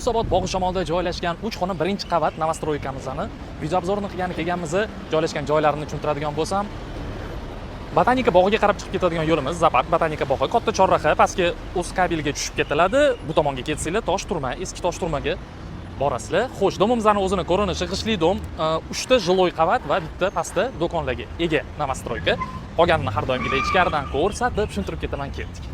Yunusobod bog'i shamolida joylashgan 3 xona birinchi qavat novostroykamizni videoobzorini kelganmiz. Joylashgan joylarini tushuntiradigan bo'lsam, Botanika bog'iga qarab chiqib ketadigan yo'limiz Zapad Botanika bog'i, katta chorraha, pastga O'skabelga tushib ketiladi. Bu tomonga ketsanglar Toshturma, eski Toshturmaga borasizlar. Xo'sh, domimizning o'zini ko'rinishi g'ishli dom, 3 ta jiloy qavat va bitta pastda do'konlarga ega novostroyka. Qolganini har doimgidek ichkaridan ko'rsatib tushuntirib ketaman, ketdik.